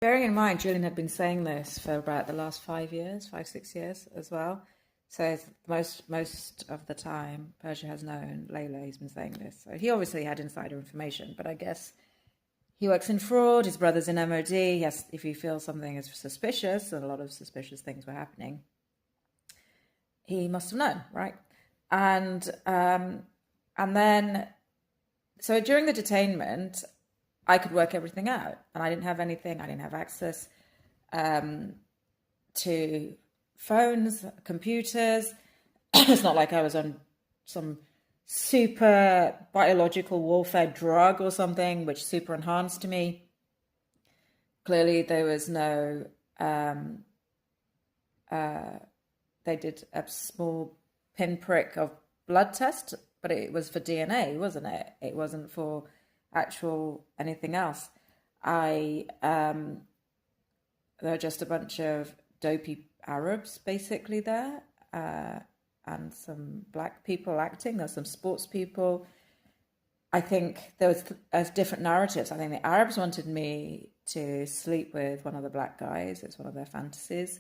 bearing in mind, Julian had been saying this for about the last 5 years, 5, 6 years as well. So most of the time, Persia has known Layla. He's been saying this. So he obviously had insider information, but I guess he works in fraud. His brother's in MOD. Yes, if he feels something is suspicious, and a lot of suspicious things were happening, he must have known, right? And then, so during the detainment, I could work everything out, and I didn't have anything. I didn't have access to phones, computers. It's not like I was on some super biological warfare drug or something which super enhanced me. Clearly, there was no. They did a small pinprick of blood test, but it was for DNA, wasn't it? It wasn't for actual anything else. There are just a bunch of dopey Arabs basically there, and some black people acting. There's some sports people. I think there was different narratives. I think the Arabs wanted me to sleep with one of the black guys. It's one of their fantasies,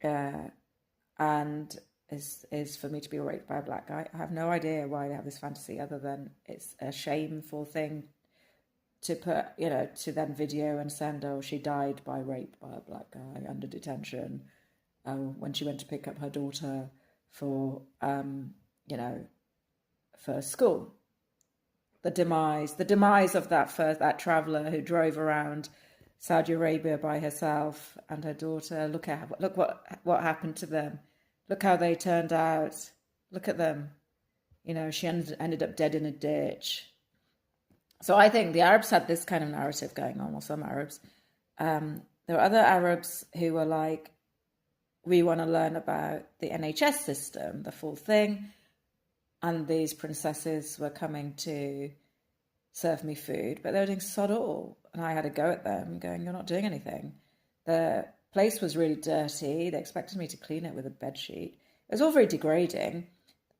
and is for me to be raped by a black guy. I have no idea why they have this fantasy, other than it's a shameful thing to put, to then video and send. Oh, she died by rape by a black guy under detention. When she went to pick up her daughter for, for school. The demise of that traveller who drove around Saudi Arabia by herself and her daughter. Look what happened to them. Look how they turned out. Look at them. She ended up dead in a ditch. So I think the Arabs had this kind of narrative going on, or some Arabs. There were other Arabs who were like, we want to learn about the NHS system, the full thing. And these princesses were coming to serve me food, but they were doing sod all. And I had a go at them, going, you're not doing anything. The place was really dirty. They expected me to clean it with a bedsheet. It was all very degrading.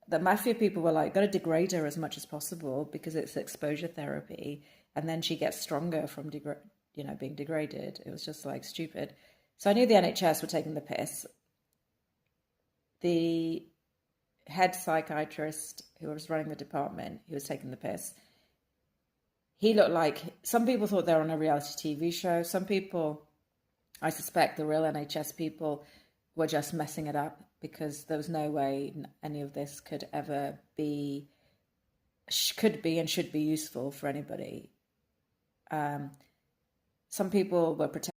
The mafia people were like, got to degrade her as much as possible because it's exposure therapy. And then she gets stronger from being degraded. It was just like stupid. So I knew the NHS were taking the piss. The head psychiatrist who was running the department, he was taking the piss. He looked like, some people thought they were on a reality TV show. Some people, I suspect the real NHS people, were just messing it up because there was no way any of this could ever be and should be useful for anybody. Some people were pretending